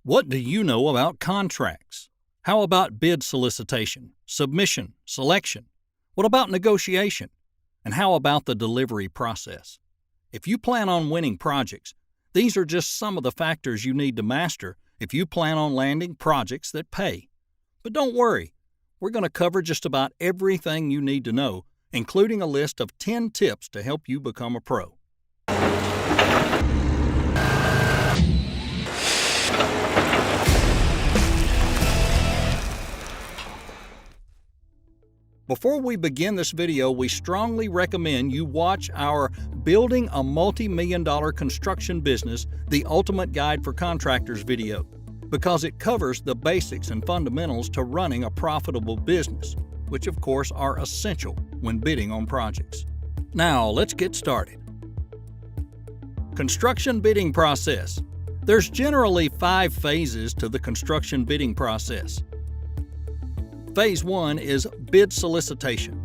What do you know about contracts? How about bid solicitation, submission, selection? What about negotiation? And how about the delivery process? If you plan on winning projects, these are just some of the factors you need to master if you plan on landing projects that pay. But don't worry, we're going to cover just about everything you need to know, including a list of 10 tips to help you become a pro. Before we begin this video, we strongly recommend you watch our Building a Multi-Million-Dollar Construction Business, The Ultimate Guide for Contractors video, because it covers the basics and fundamentals to running a profitable business, which of course are essential when bidding on projects. Now, let's get started. Construction bidding process. There's generally 5 phases to the construction bidding process. Phase 1 is bid solicitation.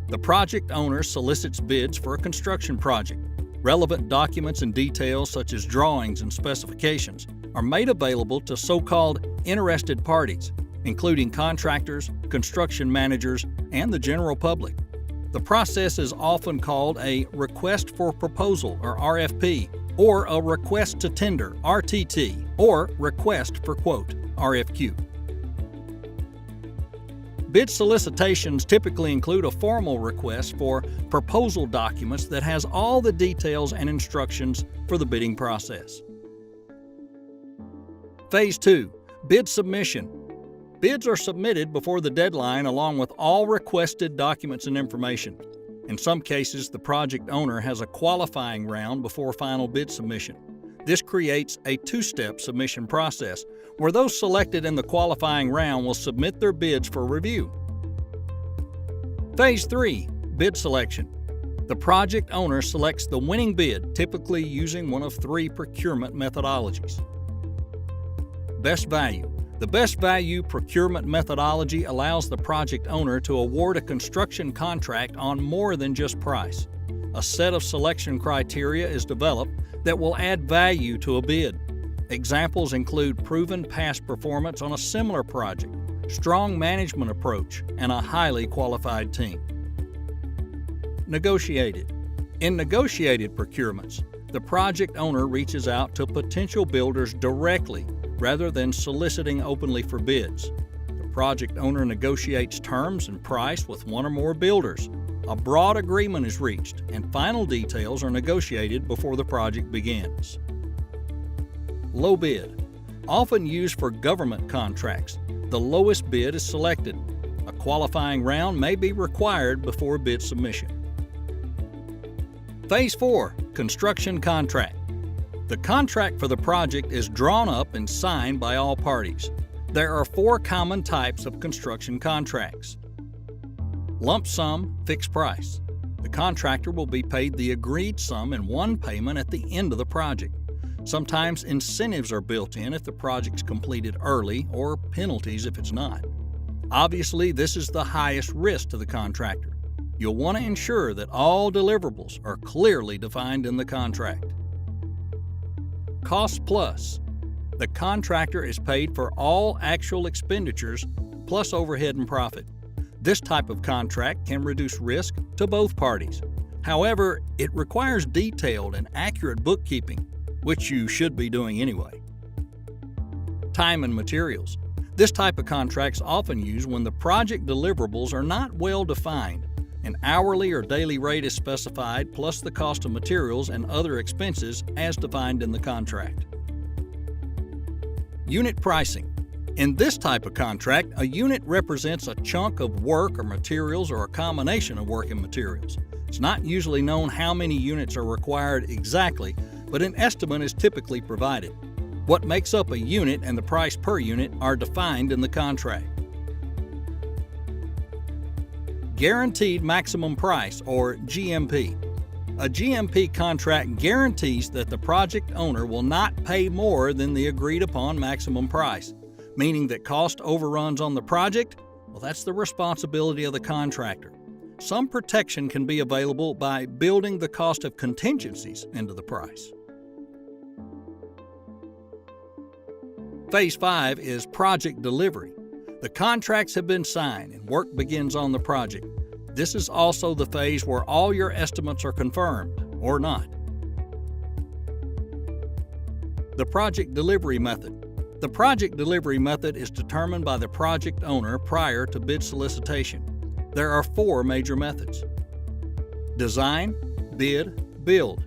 The project owner solicits bids for a construction project. Relevant documents and details such as drawings and specifications are made available to so-called interested parties, including contractors, construction managers, and the general public. The process is often called a request for proposal, or RFP, or a request to tender, RTT, or request for quote, RFQ. Bid solicitations typically include a formal request for proposal documents that has all the details and instructions for the bidding process. Phase 2. Bid submission. Bids are submitted before the deadline along with all requested documents and information. In some cases, the project owner has a qualifying round before final bid submission. This creates a 2-step submission process, where those selected in the qualifying round will submit their bids for review. Phase 3. Bid selection. The project owner selects the winning bid, typically using one of 3 procurement methodologies. Best value. The best value procurement methodology allows the project owner to award a construction contract on more than just price. A set of selection criteria is developed that will add value to a bid. Examples include proven past performance on a similar project, strong management approach, and a highly qualified team. Negotiated. In negotiated procurements, the project owner reaches out to potential builders directly rather than soliciting openly for bids. The project owner negotiates terms and price with one or more builders. A broad agreement is reached, and final details are negotiated before the project begins. Low bid. Often used for government contracts, the lowest bid is selected. A qualifying round may be required before bid submission. Phase 4. Construction contract. The contract for the project is drawn up and signed by all parties. There are 4 common types of construction contracts. Lump sum, fixed price. The contractor will be paid the agreed sum in one payment at the end of the project. Sometimes incentives are built in if the project's completed early, or penalties if it's not. Obviously, this is the highest risk to the contractor. You'll want to ensure that all deliverables are clearly defined in the contract. Cost plus. The contractor is paid for all actual expenditures plus overhead and profit. This type of contract can reduce risk to both parties. However, it requires detailed and accurate bookkeeping, which you should be doing anyway. Time and materials. This type of contract is often used when the project deliverables are not well defined. An hourly or daily rate is specified, plus the cost of materials and other expenses as defined in the contract. Unit pricing. In this type of contract, a unit represents a chunk of work or materials or a combination of work and materials. It's not usually known how many units are required exactly, but an estimate is typically provided. What makes up a unit and the price per unit are defined in the contract. Guaranteed Maximum Price, or GMP. A GMP contract guarantees that the project owner will not pay more than the agreed upon maximum price, meaning that cost overruns on the project, well, that's the responsibility of the contractor. Some protection can be available by building the cost of contingencies into the price. Phase 5 is project delivery. The contracts have been signed and work begins on the project. This is also the phase where all your estimates are confirmed or not. The project delivery method. The project delivery method is determined by the project owner prior to bid solicitation. There are 4 major methods. Design, bid, build.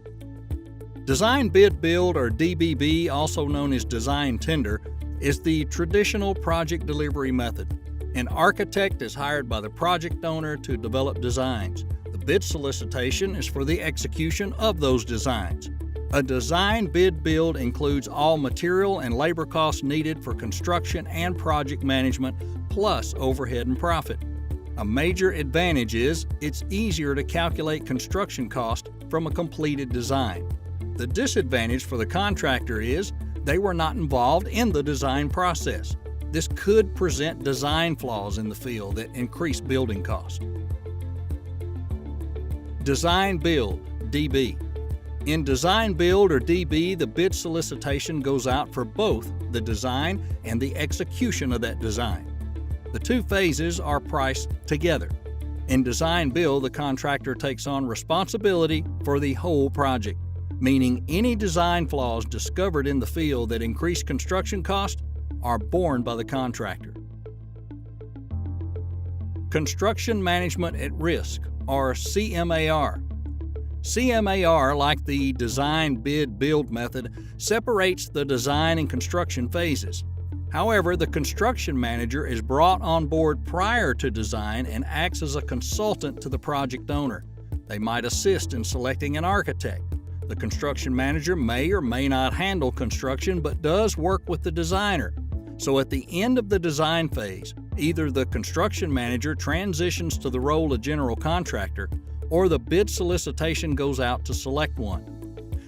Design, bid, build, or DBB, also known as design tender, is the traditional project delivery method. An architect is hired by the project owner to develop designs. The bid solicitation is for the execution of those designs. A design, bid, build includes all material and labor costs needed for construction and project management, plus overhead and profit. A major advantage is it's easier to calculate construction cost from a completed design. The disadvantage for the contractor is they were not involved in the design process. This could present design flaws in the field that increase building costs. Design build, DB. In design build or DB, the bid solicitation goes out for both the design and the execution of that design. The 2 phases are priced together. In design build, the contractor takes on responsibility for the whole project, meaning any design flaws discovered in the field that increase construction cost are borne by the contractor. Construction Management at Risk, or CMAR. CMAR, like the design, bid, build method, separates the design and construction phases. However, the construction manager is brought on board prior to design and acts as a consultant to the project owner. They might assist in selecting an architect. The construction manager may or may not handle construction, but does work with the designer. So at the end of the design phase, either the construction manager transitions to the role of general contractor, or the bid solicitation goes out to select one.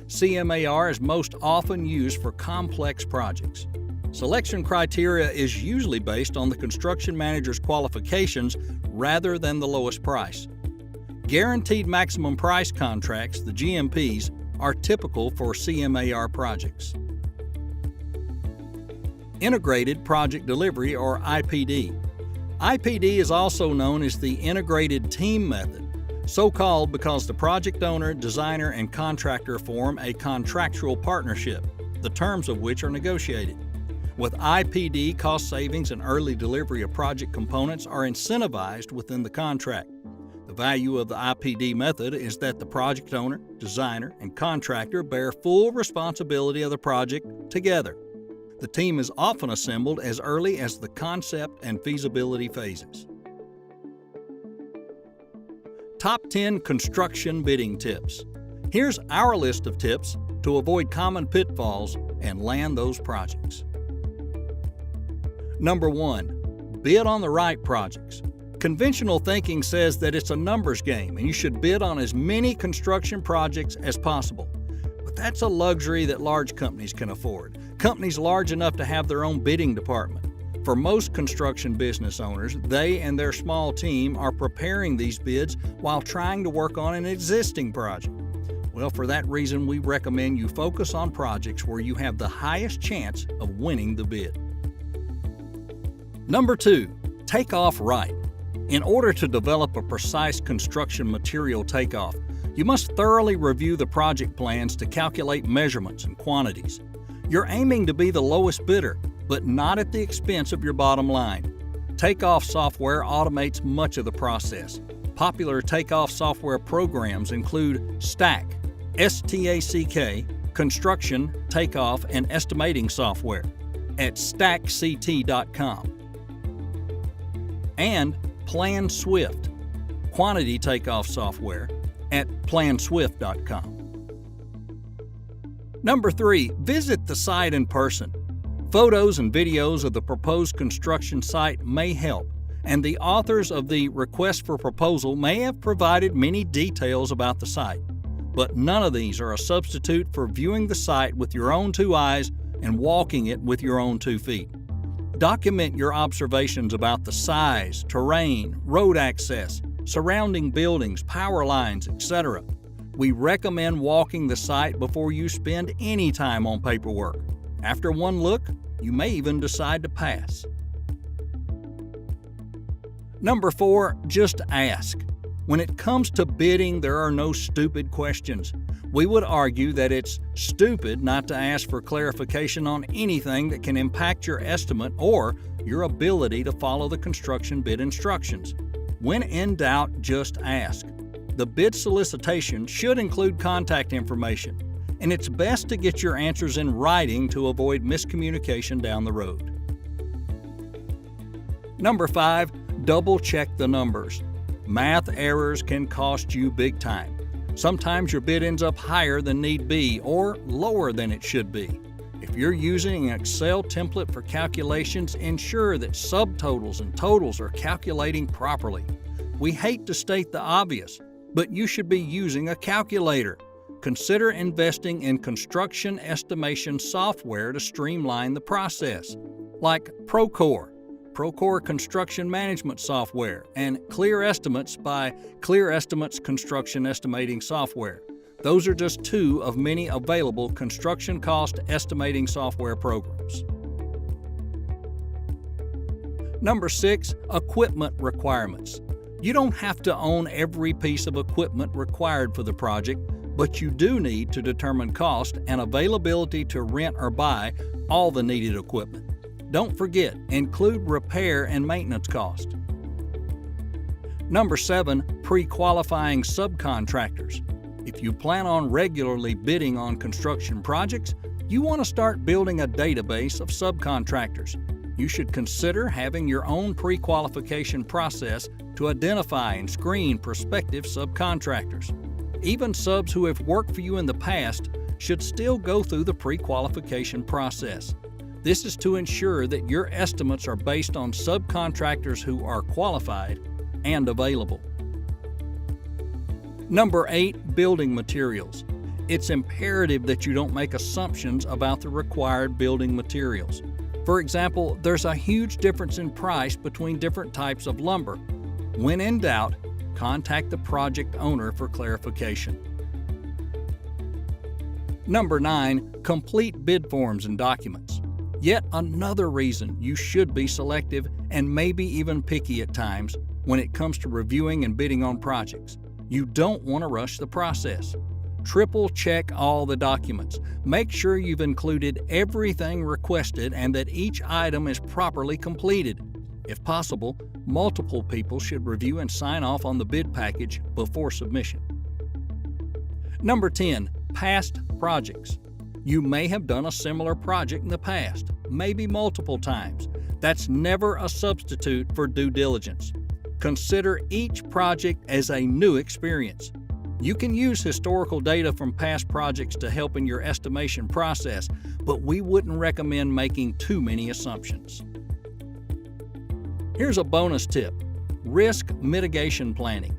CMAR is most often used for complex projects. Selection criteria is usually based on the construction manager's qualifications rather than the lowest price. Guaranteed maximum price contracts, the GMPs, are typical for CMAR projects. Integrated Project Delivery, or IPD. IPD is also known as the Integrated Team Method, so called because the project owner, designer, and contractor form a contractual partnership, the terms of which are negotiated. With IPD, cost savings and early delivery of project components are incentivized within the contract. The value of the IPD method is that the project owner, designer, and contractor bear full responsibility of the project together. The team is often assembled as early as the concept and feasibility phases. Top 10 construction bidding tips. Here's our list of tips to avoid common pitfalls and land those projects. Number 1, bid on the right projects. Conventional thinking says that it's a numbers game and you should bid on as many construction projects as possible. But that's a luxury that large companies can afford. Companies large enough to have their own bidding department. For most construction business owners, they and their small team are preparing these bids while trying to work on an existing project. Well, for that reason, we recommend you focus on projects where you have the highest chance of winning the bid. Number 2, take off right. In order to develop a precise construction material takeoff, you must thoroughly review the project plans to calculate measurements and quantities. You're aiming to be the lowest bidder, but not at the expense of your bottom line. Takeoff software automates much of the process. Popular takeoff software programs include STACK, S-T-A-C-K, construction, takeoff, and estimating software at stackct.com, and PlanSwift, quantity takeoff software at planswift.com. Number 3, visit the site in person. Photos and videos of the proposed construction site may help, and the authors of the request for proposal may have provided many details about the site. But none of these are a substitute for viewing the site with your own 2 eyes and walking it with your own 2 feet. Document your observations about the size, terrain, road access, surrounding buildings, power lines, etc. We recommend walking the site before you spend any time on paperwork. After one look, You may even decide to pass. Number 4, just ask. When it comes to bidding, there are no stupid questions. We would argue that it's stupid not to ask for clarification on anything that can impact your estimate or your ability to follow the construction bid instructions. When in doubt, just ask. The bid solicitation should include contact information, and it's best to get your answers in writing to avoid miscommunication down the road. Number 5, double-check the numbers. Math errors can cost you big time. Sometimes your bid ends up higher than need be or lower than it should be. If you're using an Excel template for calculations, ensure that subtotals and totals are calculating properly. We hate to state the obvious, but you should be using a calculator. Consider investing in construction estimation software to streamline the process, like Procore Construction Management Software, and Clear Estimates by Clear Estimates Construction Estimating Software. Those are just 2 of many available construction cost estimating software programs. Number 6, equipment requirements. You don't have to own every piece of equipment required for the project, but you do need to determine cost and availability to rent or buy all the needed equipment. Don't forget, include repair and maintenance cost. Number 7, pre-qualifying subcontractors. If you plan on regularly bidding on construction projects, you want to start building a database of subcontractors. You should consider having your own pre-qualification process to identify and screen prospective subcontractors. Even subs who have worked for you in the past should still go through the pre-qualification process. This is to ensure that your estimates are based on subcontractors who are qualified and available. Number 8, building materials. It's imperative that you don't make assumptions about the required building materials. For example, there's a huge difference in price between different types of lumber. When in doubt, contact the project owner for clarification. Number 9, complete bid forms and documents. Yet another reason you should be selective and maybe even picky at times when it comes to reviewing and bidding on projects. You don't want to rush the process. Triple check all the documents. Make sure you've included everything requested and that each item is properly completed. If possible, multiple people should review and sign off on the bid package before submission. Number 10, past projects. You may have done a similar project in the past, maybe multiple times. That's never a substitute for due diligence. Consider each project as a new experience. You can use historical data from past projects to help in your estimation process, but we wouldn't recommend making too many assumptions. Here's a bonus tip: risk mitigation planning.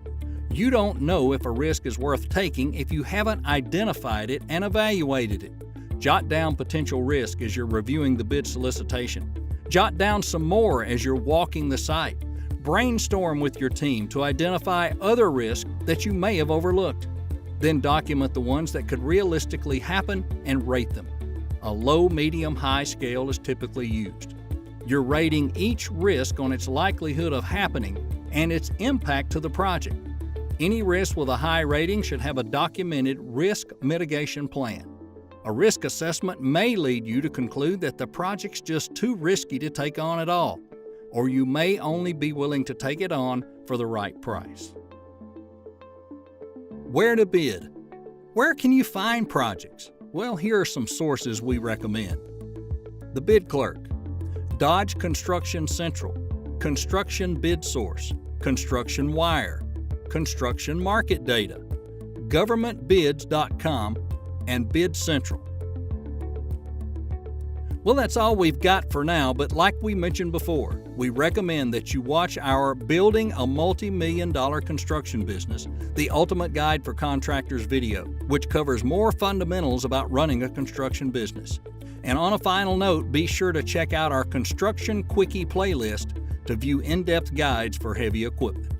You don't know if a risk is worth taking if you haven't identified it and evaluated it. Jot down potential risk as you're reviewing the bid solicitation. Jot down some more as you're walking the site. Brainstorm with your team to identify other risks that you may have overlooked. Then document the ones that could realistically happen and rate them. A low, medium, high scale is typically used. You're rating each risk on its likelihood of happening and its impact to the project. Any risk with a high rating should have a documented risk mitigation plan. A risk assessment may lead you to conclude that the project's just too risky to take on at all, or you may only be willing to take it on for the right price. Where to bid? Where can you find projects? Well, here are some sources we recommend. The Bid Clerk, Dodge Construction Central, Construction Bid Source, Construction Wire, Construction Market Data, GovernmentBids.com, and Bid Central. Well, that's all we've got for now, but like we mentioned before, we recommend that you watch our Building a Multi-Million-Dollar Construction Business, the Ultimate Guide for Contractors video, which covers more fundamentals about running a construction business. And on a final note, be sure to check out our Construction Quickie playlist to view in-depth guides for heavy equipment.